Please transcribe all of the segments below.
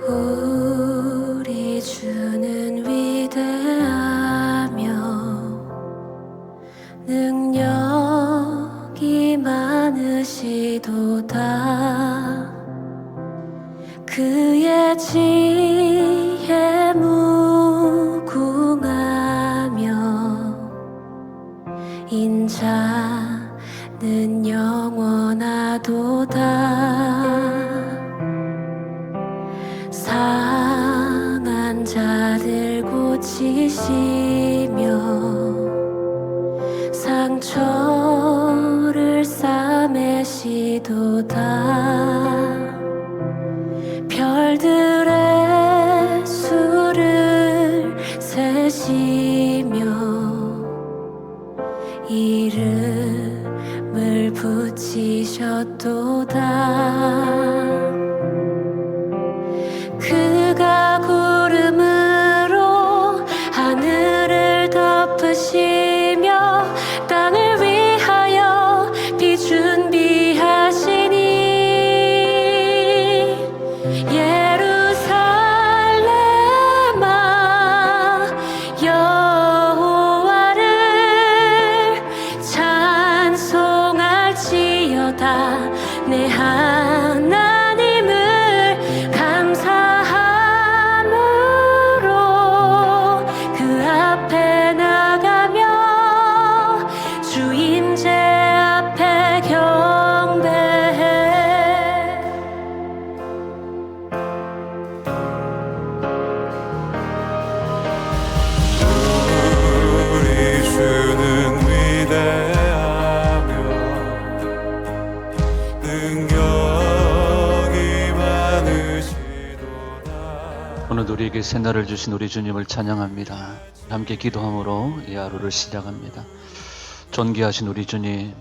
우리 주는 위대하며 능력이 많으시도다. 그의 지혜 무궁하며 인자는 영원하도다. 상한 자들 고치시며 상처를 싸매시도다. 별들의 수를 세시며 이름을 붙이셨도다. 그가 구름으로 하늘을 덮으시며 땅을 위하여 비 준비하시니 예루살렘아 여호와를 찬송할지어다. 내 하나님을 감사함으로 그 앞에 나가며 주 임재 앞에 경배해. 우리 주는 위대하며 능력이 많으시도다. 오늘도 우리에게 새날을 주신 우리 주님을 찬양합니다. 함께 기도함으로 이 하루를 시작합니다. 존귀하신 우리 주님,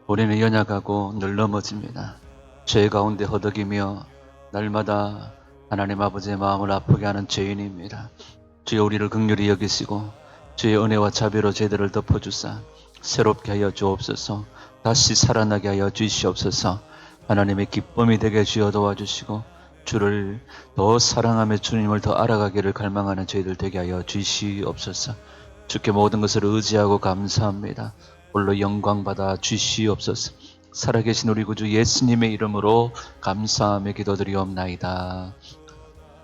우리는 연약하고 늘 넘어집니다. 죄 가운데 허덕이며 날마다 하나님 아버지의 마음을 아프게 하는 죄인입니다. 주여 우리를 긍휼히 여기시고 주의 은혜와 자비로 죄들을 덮어주사 새롭게 하여 주옵소서. 다시 살아나게 하여 주시옵소서. 하나님의 기쁨이 되게 주여 도와주시고 주를 더 사랑하며 주님을 더 알아가기를 갈망하는 저희들 되게 하여 주시옵소서. 주께 모든 것을 의지하고 감사합니다. 홀로 영광 받아 주시옵소서. 살아계신 우리 구주 예수님의 이름으로 감사하며 기도드리옵나이다.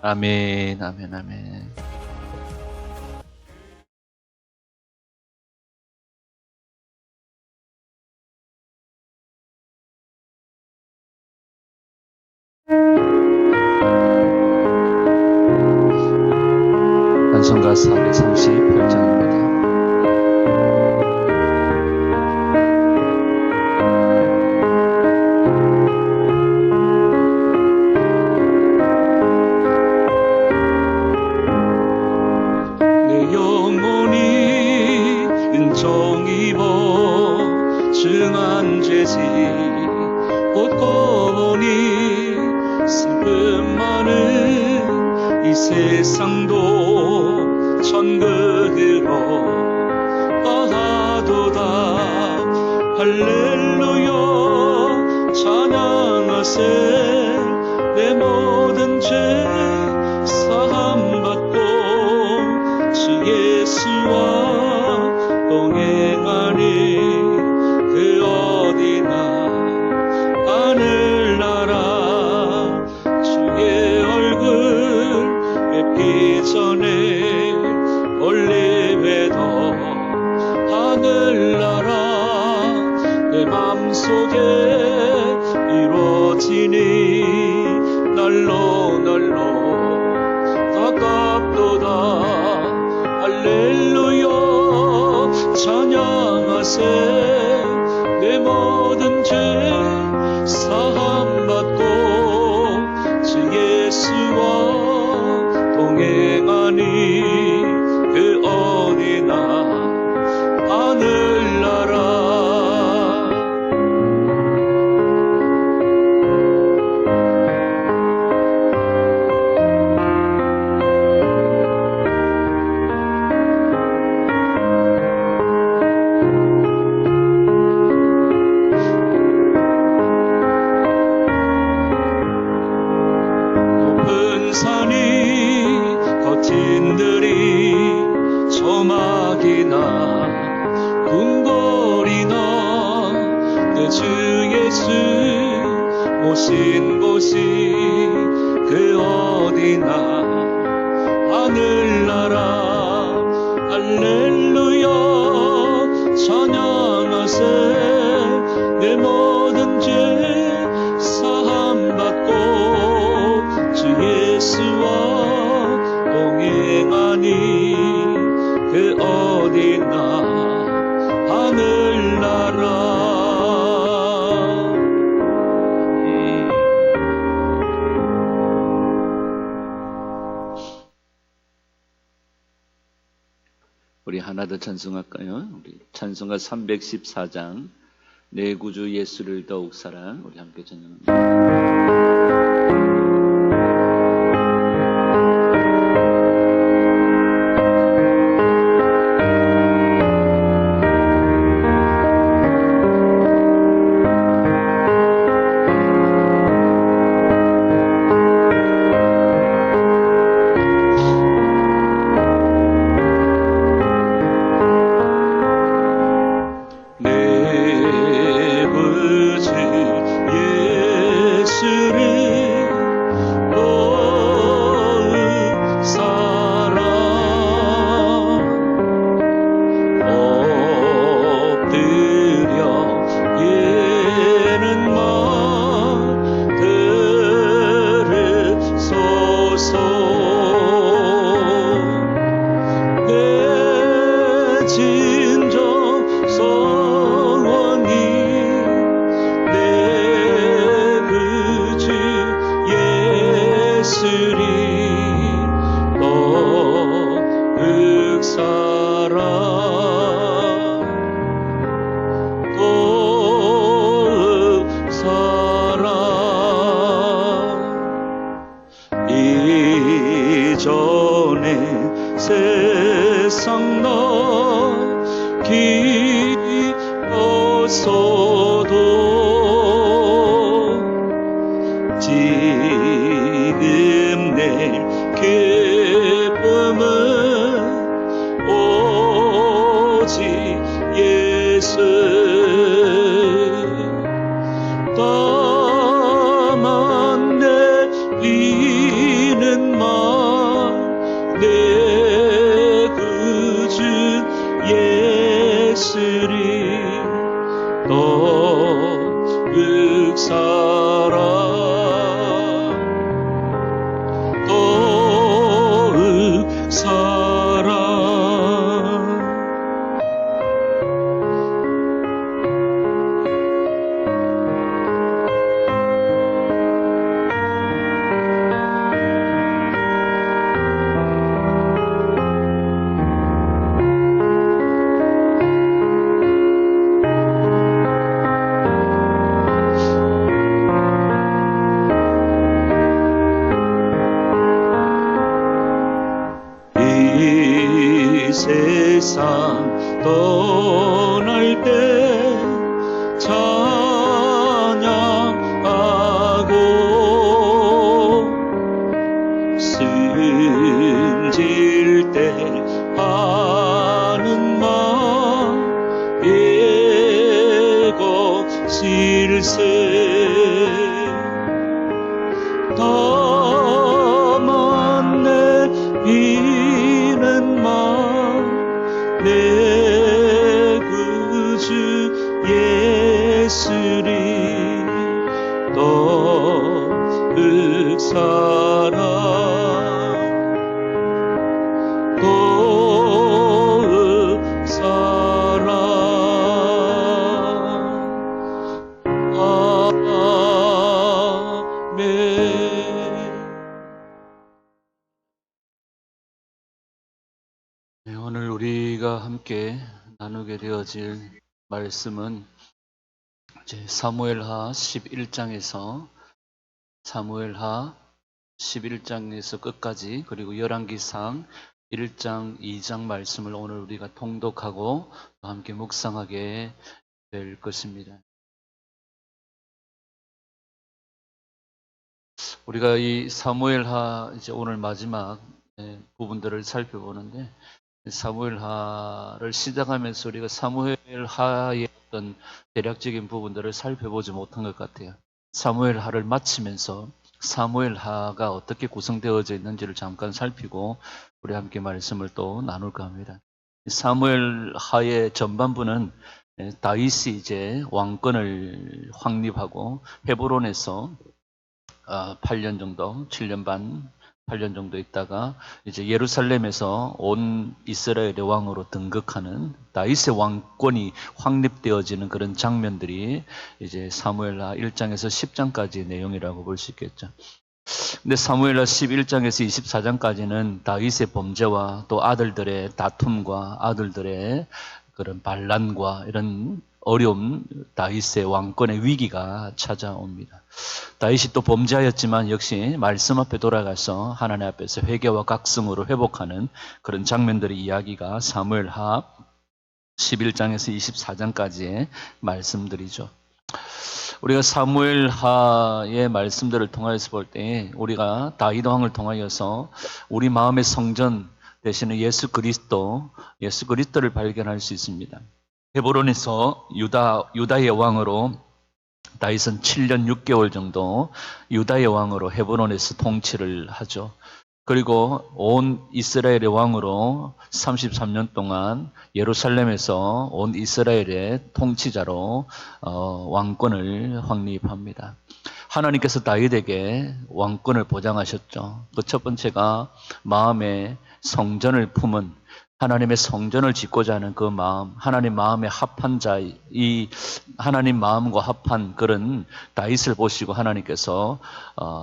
아멘, 아멘, 아멘. 찬송가 438장입니다. 내 영혼이 은총 입어 증한 죄지 옷고보니 슬픔 많은 이 세상도 천국으로 가도다. 할렐루야 찬양하세. 내 모든 죄 사함받고 주 예수와 동행하니 그 어디나 하늘나라. 주의 얼굴 뵙기 전에 멀리 뵈도 하늘나라 내 맘속에 이루어지니 날로 산이 거친들이 소막이나 궁궐이나 내 주 예수 모신 곳이 그 어디나 하늘나라 할렐루야 찬양하세 내 모든 죄 사함받고 주 예수와 동행하니 그 어디나 하늘나라. 우리 하나 더 찬송할까요? 우리 찬송가 314장 내 구주 예수를 더욱 사랑, 우리 함께 찬양합니다. 내 구주 예수를 더욱 사랑 엎드려 예는 말 들으소서. 내 진정 소원이 내 구주 예수리 더욱 사랑 더욱 사랑. 이전에 세상 나 기뻤어도 지금 내 기쁨은 오직 예수. 다만 내리는 말 내 구주 예수리 더욱 사랑 더욱 사랑. 이 세상 떠날 때 찬양하고 숨질 때 하는 말 예고 실세. 다만 내리는 말 내 구주 예수리 더욱 사랑 더욱 사랑. 네, 오늘 우리가 함께 나누게 되어질 말씀은 이제 사무엘하 11장에서 끝까지, 그리고 열왕기상 1장, 2장 말씀을 오늘 우리가 통독하고 또 함께 묵상하게 될 것입니다. 우리가 이 사무엘하 이제 오늘 마지막 부분들을 살펴보는데, 사무엘하를 시작하면서 우리가 사무엘하의 어떤 대략적인 부분들을 살펴보지 못한 것 같아요. 사무엘하를 마치면서 사무엘하가 어떻게 구성되어져 있는지를 잠깐 살피고 우리 함께 말씀을 또 나눌까 합니다. 사무엘하의 전반부는 다윗이 이제 왕권을 확립하고 헤브론에서 8년 정도, 7년 반, 8년 정도 있다가 이제 예루살렘에서 온 이스라엘의 왕으로 등극하는 다윗의 왕권이 확립되어지는 그런 장면들이 이제 사무엘하 1장에서 10장까지의 내용이라고 볼 수 있겠죠. 근데 사무엘하 11장에서 24장까지는 다윗의 범죄와 또 아들들의 다툼과 아들들의 그런 반란과 이런 어려움, 다윗의 왕권의 위기가 찾아옵니다. 다윗이 또 범죄하였지만 역시 말씀 앞에 돌아가서 하나님 앞에서 회개와 각성으로 회복하는 그런 장면들의 이야기가 사무엘하 11장에서 24장까지의 말씀들이죠. 우리가 사무엘하의 말씀들을 통해서 볼 때 우리가 다윗 왕을 통하여서 우리 마음의 성전 되시는 예수 그리스도를 발견할 수 있습니다. 헤브론에서 유다의 왕으로 다윗은 7년 6개월 정도 유다의 왕으로 헤브론에서 통치를 하죠. 그리고 온 이스라엘의 왕으로 33년 동안 예루살렘에서 온 이스라엘의 통치자로 왕권을 확립합니다. 하나님께서 다윗에게 왕권을 보장하셨죠. 그 첫 번째가 마음에 성전을 품은, 하나님의 성전을 짓고자 하는 그 마음, 하나님 마음에 합한 자, 이 하나님 마음과 합한 그런 다윗을 보시고 하나님께서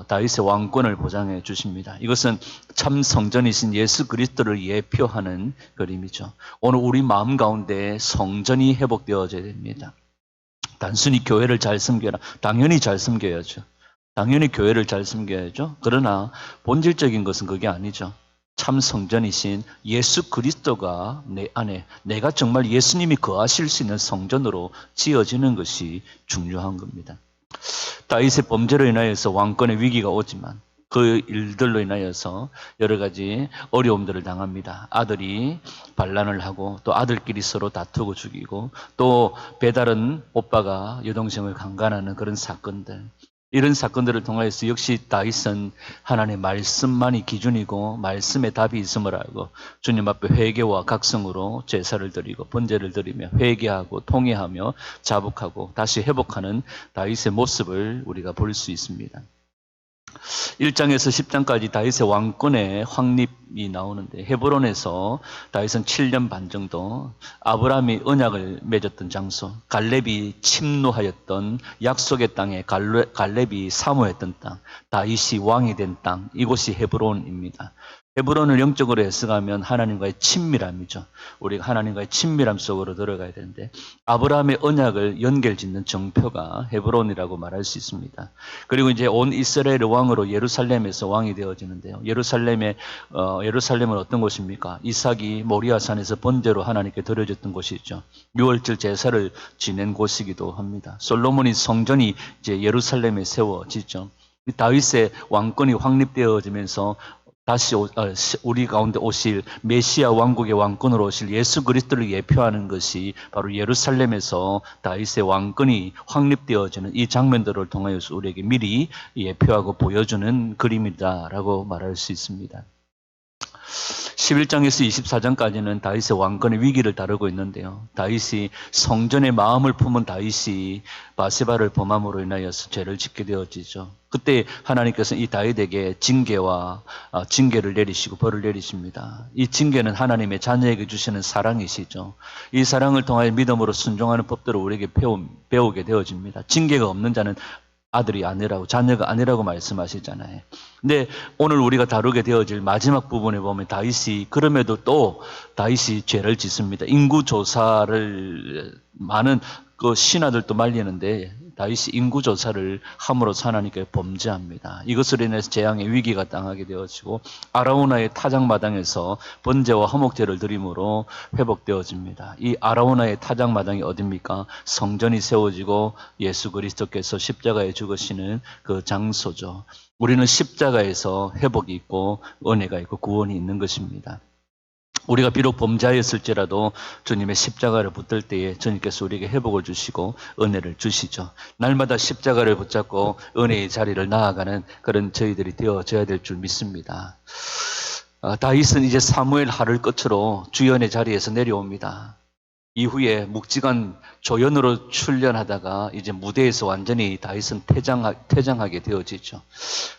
다윗의 왕권을 보장해 주십니다. 이것은 참 성전이신 예수 그리스도를 예표하는 그림이죠. 오늘 우리 마음 가운데 성전이 회복되어져야 됩니다. 단순히 교회를 잘 섬겨라. 당연히 잘 섬겨야죠. 당연히 교회를 잘 섬겨야죠. 그러나 본질적인 것은 그게 아니죠. 참 성전이신 예수 그리스도가 내 안에, 내가 정말 예수님이 거하실 수 있는 성전으로 지어지는 것이 중요한 겁니다. 다윗의 범죄로 인하여서 왕권의 위기가 오지만 그 일들로 인하여서 여러 가지 어려움들을 당합니다. 아들이 반란을 하고 또 아들끼리 서로 다투고 죽이고 또 배다른 오빠가 여동생을 강간하는 그런 사건들, 이런 사건들을 통하여서 역시 다윗은 하나님의 말씀만이 기준이고 말씀에 답이 있음을 알고 주님 앞에 회개와 각성으로 제사를 드리고 번제를 드리며 회개하고 통회하며 자복하고 다시 회복하는 다윗의 모습을 우리가 볼 수 있습니다. 1장에서 10장까지 다윗의 왕권의 확립이 나오는데, 헤브론에서 다윗은 7년 반 정도, 아브라함이 언약을 맺었던 장소, 갈렙이 침노하였던 약속의 땅에 갈렙이 사모했던 땅, 다윗이 왕이 된 땅, 이곳이 헤브론입니다. 헤브론을 영적으로 해석하면 하나님과의 친밀함이죠. 우리가 하나님과의 친밀함 속으로 들어가야 되는데, 아브라함의 언약을 연결짓는 정표가 헤브론이라고 말할 수 있습니다. 그리고 이제 온 이스라엘의 왕으로 예루살렘에서 왕이 되어지는데요. 예루살렘은 어떤 곳입니까? 이삭이 모리아산에서 번제로 하나님께 드려졌던 곳이죠. 유월절 제사를 지낸 곳이기도 합니다. 솔로몬이 성전이 이제 예루살렘에 세워지죠. 다윗의 왕권이 확립되어지면서 다시 우리 가운데 오실 메시아 왕국의 왕권으로 오실 예수 그리스도를 예표하는 것이 바로 예루살렘에서 다윗의 왕권이 확립되어지는 이 장면들을 통하여서 우리에게 미리 예표하고 보여주는 그림이다라고 말할 수 있습니다. 11장에서 24장까지는 다윗의 왕권의 위기를 다루고 있는데요. 다윗이 성전의 마음을 품은 다윗이 바세바를 범함으로 인하여서 죄를 짓게 되어지죠. 그때 하나님께서 이 다윗에게 징계를 내리시고 벌을 내리십니다. 이 징계는 하나님의 자녀에게 주시는 사랑이시죠. 이 사랑을 통하여 믿음으로 순종하는 법들을 우리에게 배우게 되어집니다. 징계가 없는 자는 아들이 아니라고, 자녀가 아니라고 말씀하시잖아요. 근데 오늘 우리가 다루게 되어질 마지막 부분에 보면 다윗이 그럼에도 또 다윗이 죄를 짓습니다. 인구조사를 많은 그 신하들도 말리는데 다윗이 인구조사를 함으로써 하나님께 범죄합니다. 이것으로 인해서 재앙의 위기가 당하게 되어지고 아라우나의 타작마당에서 번제와 화목제를 드림으로 회복되어집니다. 이 아라우나의 타작마당이 어딥니까? 성전이 세워지고 예수 그리스도께서 십자가에 죽으시는 그 장소죠. 우리는 십자가에서 회복이 있고 은혜가 있고 구원이 있는 것입니다. 우리가 비록 범죄하였을지라도 주님의 십자가를 붙들 때에 주님께서 우리에게 회복을 주시고 은혜를 주시죠. 날마다 십자가를 붙잡고 은혜의 자리를 나아가는 그런 저희들이 되어져야 될 줄 믿습니다. 다윗은 이제 사무엘 하를 끝으로 주연의 자리에서 내려옵니다. 이후에 묵직한 조연으로 출연하다가 이제 무대에서 완전히 다윗은 퇴장하게 되어지죠.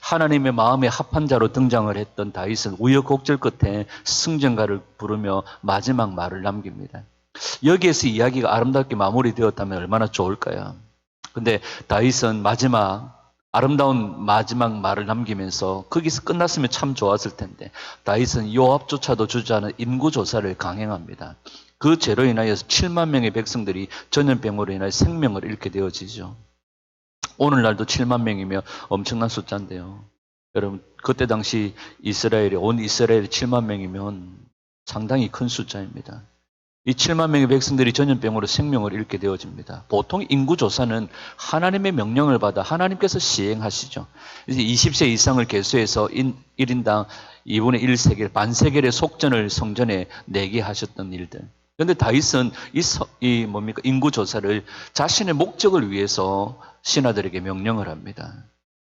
하나님의 마음에 합한 자로 등장을 했던 다윗은 우여곡절 끝에 승전가를 부르며 마지막 말을 남깁니다. 여기에서 이야기가 아름답게 마무리되었다면 얼마나 좋을까요? 근데 다윗은 아름다운 마지막 말을 남기면서 거기서 끝났으면 참 좋았을 텐데 다윗은 요압조차도 주지 않은 인구조사를 강행합니다. 그 죄로 인하여서 7만 명의 백성들이 전염병으로 인하여 생명을 잃게 되어지죠. 오늘날도 7만 명이면 엄청난 숫자인데요. 여러분 그때 당시 온 이스라엘이 7만 명이면 상당히 큰 숫자입니다. 이 7만 명의 백성들이 전염병으로 생명을 잃게 되어집니다. 보통 인구조사는 하나님의 명령을 받아 하나님께서 시행하시죠. 이제 20세 이상을 계수해서 1인당 2분의 1세겔, 반세겔의 속전을 성전에 내게 하셨던 일들. 그런데 다윗은 인구조사를 자신의 목적을 위해서 신하들에게 명령을 합니다.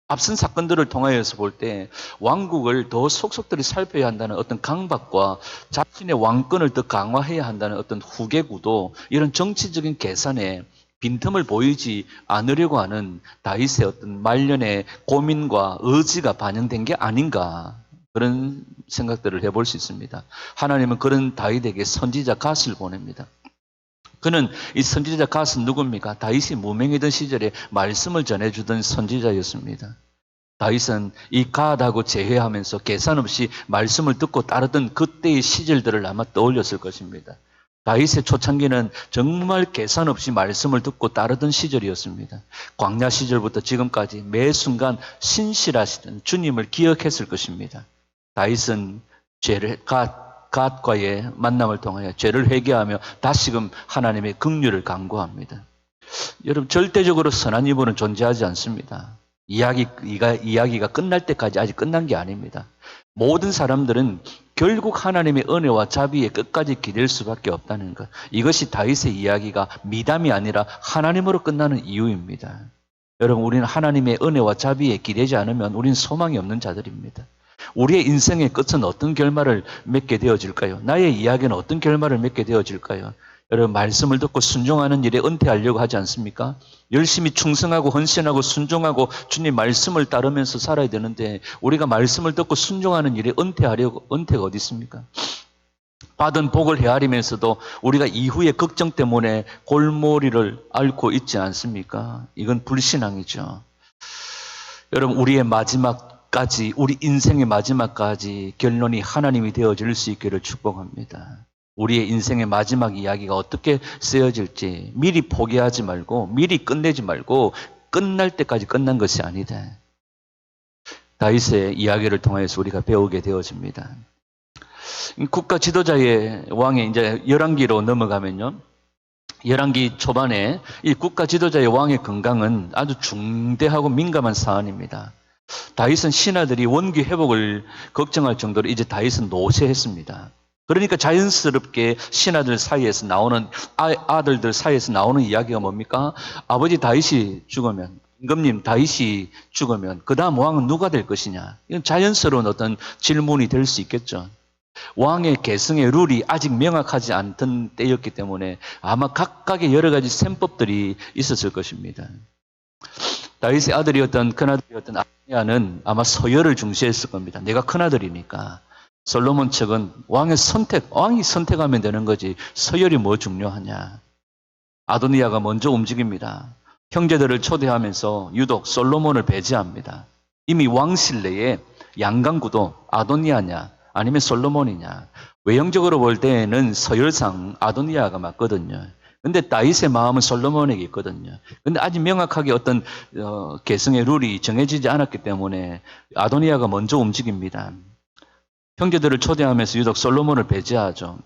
앞선 사건들을 통하여서 볼 때 왕국을 더 속속들이 살펴야 한다는 어떤 강박과 자신의 왕권을 더 강화해야 한다는 어떤 후계구도 이런 정치적인 계산에 빈틈을 보이지 않으려고 하는 다윗의 어떤 말년의 고민과 의지가 반영된 게 아닌가 그런 생각들을 해볼 수 있습니다. 하나님은 그런 다윗에게 선지자 갓을 보냅니다. 그는 이 선지자 갓은 누굽니까? 다윗이 무명이던 시절에 말씀을 전해주던 선지자였습니다. 다윗은 이 갓하고 재회하면서 계산 없이 말씀을 듣고 따르던 그때의 시절들을 아마 떠올렸을 것입니다. 다윗의 초창기는 정말 계산 없이 말씀을 듣고 따르던 시절이었습니다. 광야 시절부터 지금까지 매 순간 신실하시던 주님을 기억했을 것입니다. 다윗은 갓과의 만남을 통하여 죄를 회개하며 다시금 하나님의 긍휼을 간구합니다. 여러분 절대적으로 선한 이분은 존재하지 않습니다. 이야기가 끝날 때까지 아직 끝난 게 아닙니다. 모든 사람들은 결국 하나님의 은혜와 자비에 끝까지 기댈 수밖에 없다는 것. 이것이 다윗의 이야기가 미담이 아니라 하나님으로 끝나는 이유입니다. 여러분 우리는 하나님의 은혜와 자비에 기대지 않으면 우리는 소망이 없는 자들입니다. 우리의 인생의 끝은 어떤 결말을 맺게 되어질까요? 나의 이야기는 어떤 결말을 맺게 되어질까요? 여러분 말씀을 듣고 순종하는 일에 은퇴하려고 하지 않습니까? 열심히 충성하고 헌신하고 순종하고 주님 말씀을 따르면서 살아야 되는데 우리가 말씀을 듣고 순종하는 일에 은퇴가 어디 있습니까? 받은 복을 헤아리면서도 우리가 이후의 걱정 때문에 골머리를 앓고 있지 않습니까? 이건 불신앙이죠. 여러분 우리 인생의 마지막까지 결론이 하나님이 되어질 수 있기를 축복합니다. 우리의 인생의 마지막 이야기가 어떻게 쓰여질지 미리 포기하지 말고 미리 끝내지 말고 끝날 때까지 끝난 것이 아니다. 다윗의 이야기를 통해서 우리가 배우게 되어집니다. 국가 지도자의 왕의 이제 열왕기로 넘어가면요. 열왕기 초반에 이 국가 지도자의 왕의 건강은 아주 중대하고 민감한 사안입니다. 다윗은 신하들이 원기 회복을 걱정할 정도로 이제 다윗은 노쇠했습니다. 그러니까 자연스럽게 신하들 사이에서 나오는 아들들 사이에서 나오는 이야기가 뭡니까? 아버지 다윗이 죽으면 임금님 다윗이 죽으면 그 다음 왕은 누가 될 것이냐? 이건 자연스러운 어떤 질문이 될 수 있겠죠. 왕의 계승의 룰이 아직 명확하지 않던 때였기 때문에 아마 각각의 여러 가지 셈법들이 있었을 것입니다. 다윗의 아들이었던 큰아들이었던 아도니아는 아마 서열을 중시했을 겁니다. 내가 큰아들이니까. 솔로몬 측은 왕이 선택하면 되는 거지 서열이 뭐 중요하냐. 아도니아가 먼저 움직입니다. 형제들을 초대하면서 유독 솔로몬을 배제합니다. 이미 왕실 내에 양강구도 아도니아냐 아니면 솔로몬이냐. 외형적으로 볼 때는 서열상 아도니아가 맞거든요. 근데 다윗의 마음은 솔로몬에게 있거든요. 근데 아직 명확하게 어떤 계승의 룰이 정해지지 않았기 때문에 아도니아가 먼저 움직입니다. 형제들을 초대하면서 유독 솔로몬을 배제하죠.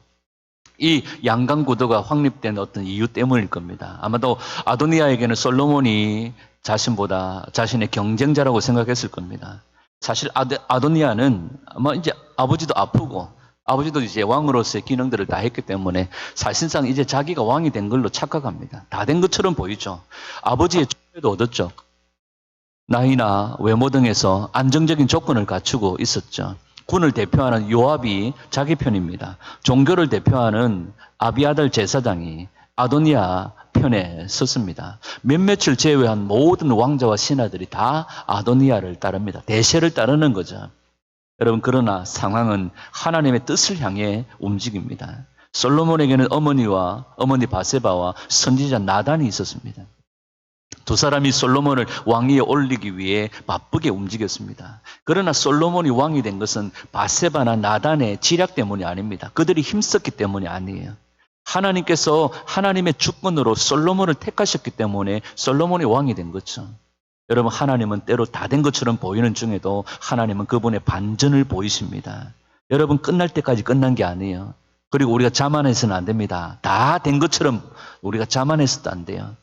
이 양강 구도가 확립된 어떤 이유 때문일 겁니다. 아마도 아도니아에게는 솔로몬이 자신보다 자신의 경쟁자라고 생각했을 겁니다. 사실 아도니아는 아마 이제 아버지도 아프고 아버지도 이제 왕으로서의 기능들을 다 했기 때문에 사실상 이제 자기가 왕이 된 걸로 착각합니다. 다 된 것처럼 보이죠. 아버지의 축배도 얻었죠. 나이나 외모 등에서 안정적인 조건을 갖추고 있었죠. 군을 대표하는 요압이 자기 편입니다. 종교를 대표하는 아비아달 제사장이 아도니아 편에 섰습니다. 몇몇을 제외한 모든 왕자와 신하들이 다 아도니아를 따릅니다. 대세를 따르는 거죠. 여러분, 그러나 상황은 하나님의 뜻을 향해 움직입니다. 솔로몬에게는 어머니 바세바와 선지자 나단이 있었습니다. 두 사람이 솔로몬을 왕위에 올리기 위해 바쁘게 움직였습니다. 그러나 솔로몬이 왕이 된 것은 바세바나 나단의 지략 때문이 아닙니다. 그들이 힘썼기 때문이 아니에요. 하나님께서 하나님의 주권으로 솔로몬을 택하셨기 때문에 솔로몬이 왕이 된 거죠. 여러분, 하나님은 때로 다 된 것처럼 보이는 중에도 하나님은 그분의 반전을 보이십니다. 여러분, 끝날 때까지 끝난 게 아니에요. 그리고 우리가 자만해서는 안 됩니다. 다 된 것처럼 우리가 자만해서도 안 돼요.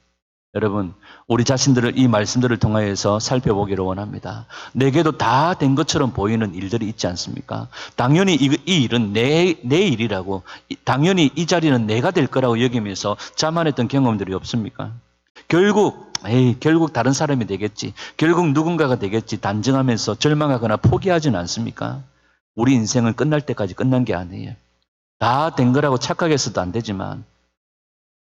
여러분, 우리 자신들을 이 말씀들을 통하여서 살펴보기를 원합니다. 내게도 다 된 것처럼 보이는 일들이 있지 않습니까? 당연히 이 일은 내 일이라고, 당연히 이 자리는 내가 될 거라고 여기면서 자만했던 경험들이 없습니까? 결국 다른 사람이 되겠지, 결국 누군가가 되겠지 단정하면서 절망하거나 포기하지는 않습니까? 우리 인생은 끝날 때까지 끝난 게 아니에요. 다 된 거라고 착각해서도 안 되지만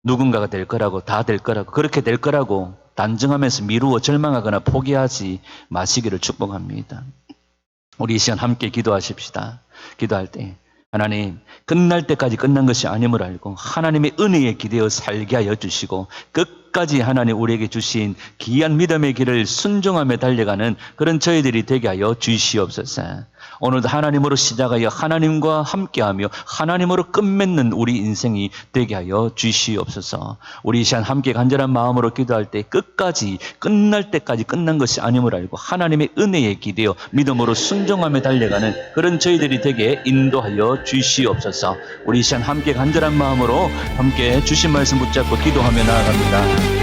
누군가가 될 거라고, 다 될 거라고, 그렇게 될 거라고 단정하면서 미루어 절망하거나 포기하지 마시기를 축복합니다. 우리 이 시간 함께 기도하십시다. 기도할 때 하나님, 끝날 때까지 끝난 것이 아님을 알고 하나님의 은혜에 기대어 살게 하여 주시고 끝까지 하나님 우리에게 주신 귀한 믿음의 길을 순종하며 달려가는 그런 저희들이 되게 하여 주시옵소서. 오늘도 하나님으로 시작하여 하나님과 함께하며 하나님으로 끝맺는 우리 인생이 되게 하여 주시옵소서. 우리 이 시간 함께 간절한 마음으로 기도할 때 끝까지, 끝날 때까지 끝난 것이 아님을 알고 하나님의 은혜에 기대어 믿음으로 순종하며 달려가는 그런 저희들이 되게 인도하여 주시옵소서. 우리 이 시간 함께 간절한 마음으로 함께 주신 말씀 붙잡고 기도하며 나아갑니다.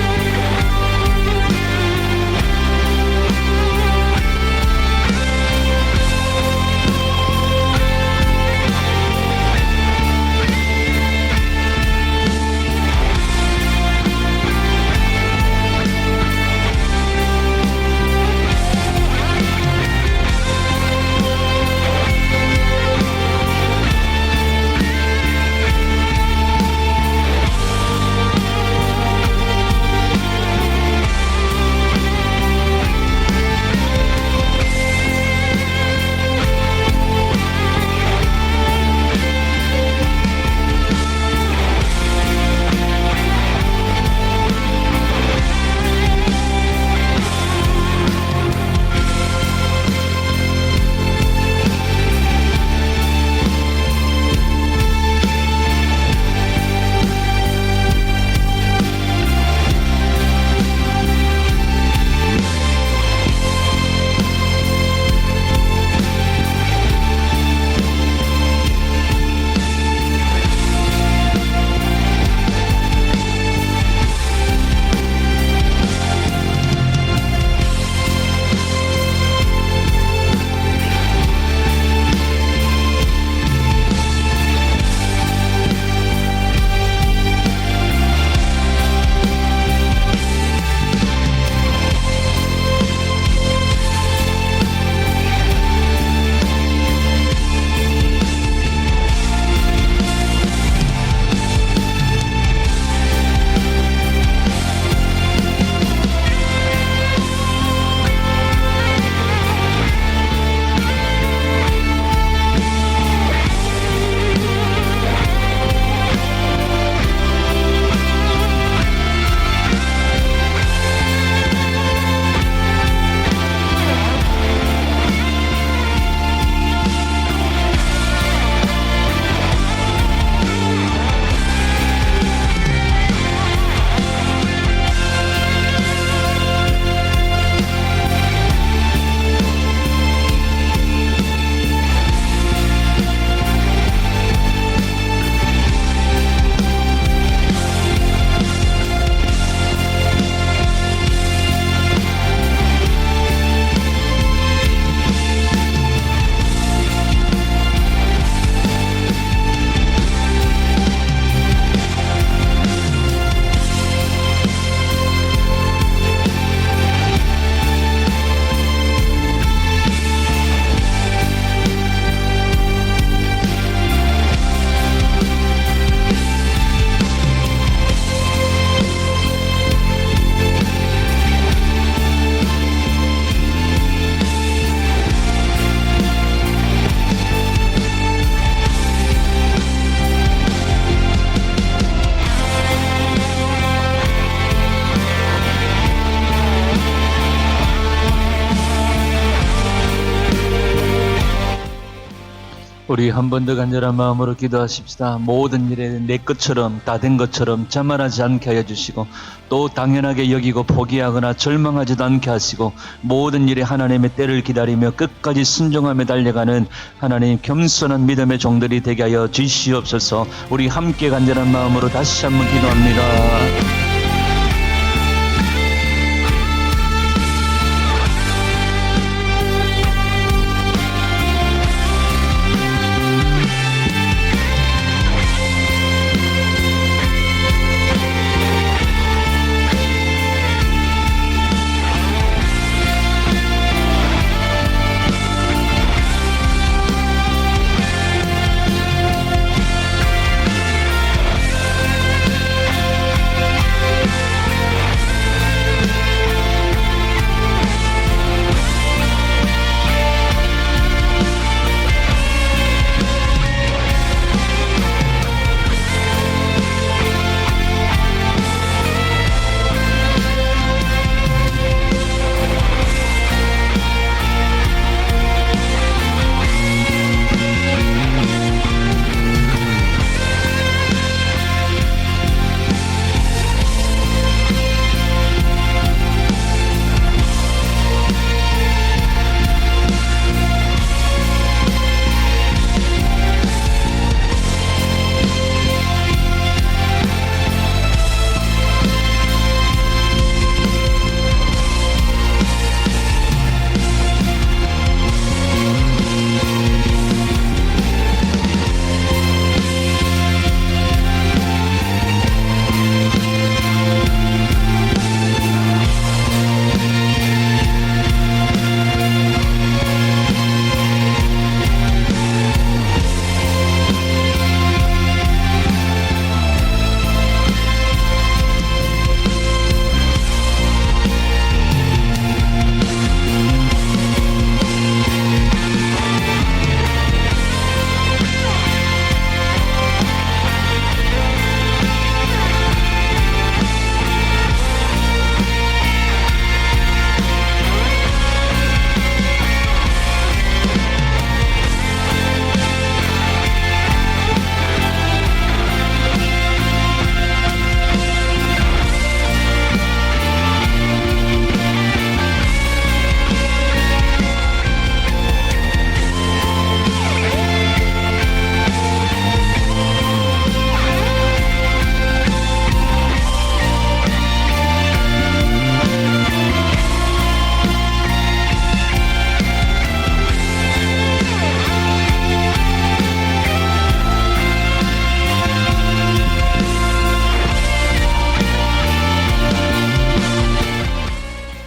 우리 한 번 더 간절한 마음으로 기도하십시다. 모든 일에 내 것처럼 다 된 것처럼 자만하지 않게 하여 주시고 또 당연하게 여기고 포기하거나 절망하지도 않게 하시고 모든 일에 하나님의 때를 기다리며 끝까지 순종하며 달려가는 하나님 겸손한 믿음의 종들이 되게 하여 주시옵소서. 우리 함께 간절한 마음으로 다시 한번 기도합니다.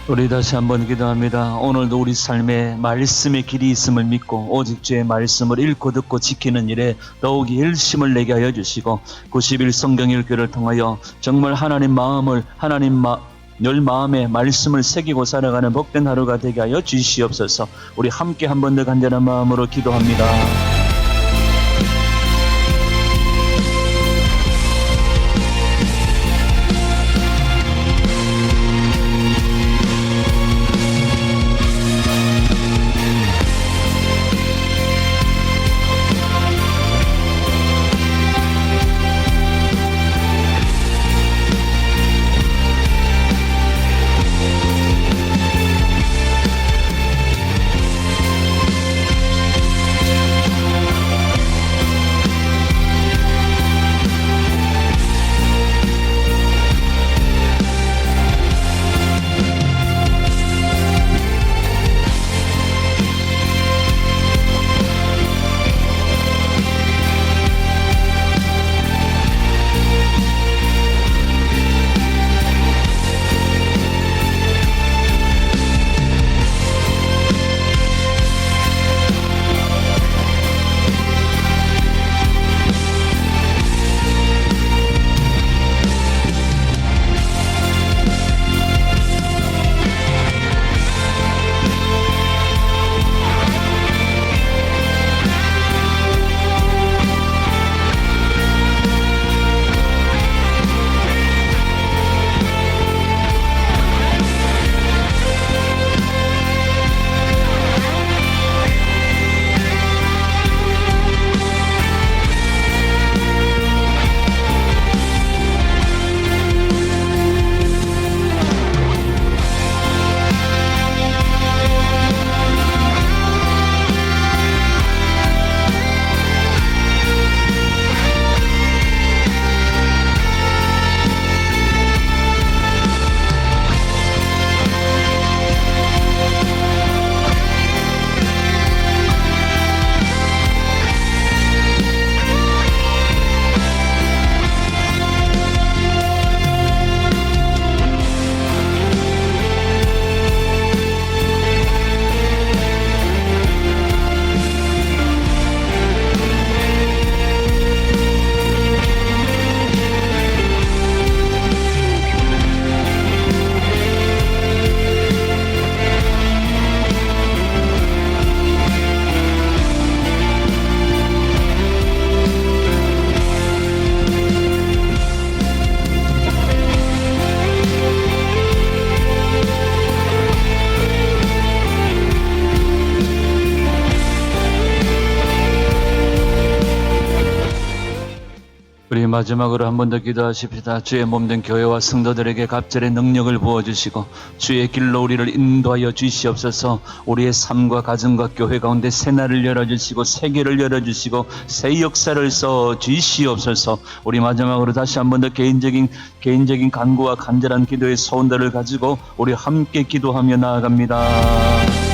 우리 다시 한번 기도합니다. 오늘도 우리 삶에 말씀의 길이 있음을 믿고 오직 주의 말씀을 읽고 듣고 지키는 일에 더욱이 열심을 내게 하여 주시고 90일 성경 읽기를 통하여 정말 하나님 마음을 늘 마음에 말씀을 새기고 살아가는 복된 하루가 되게 하여 주시옵소서. 우리 함께 한 번 더 간절한 마음으로 기도합니다. 우리 마지막으로 한 번 더 기도하십시다. 주의 몸된 교회와 성도들에게 갑절의 능력을 부어주시고 주의 길로 우리를 인도하여 주시옵소서. 우리의 삶과 가정과 교회 가운데 새 날을 열어주시고 세계를 열어주시고 새 역사를 써 주시옵소서. 우리 마지막으로 다시 한 번 더 개인적인 간구와 간절한 기도의 소원들을 가지고 우리 함께 기도하며 나아갑니다.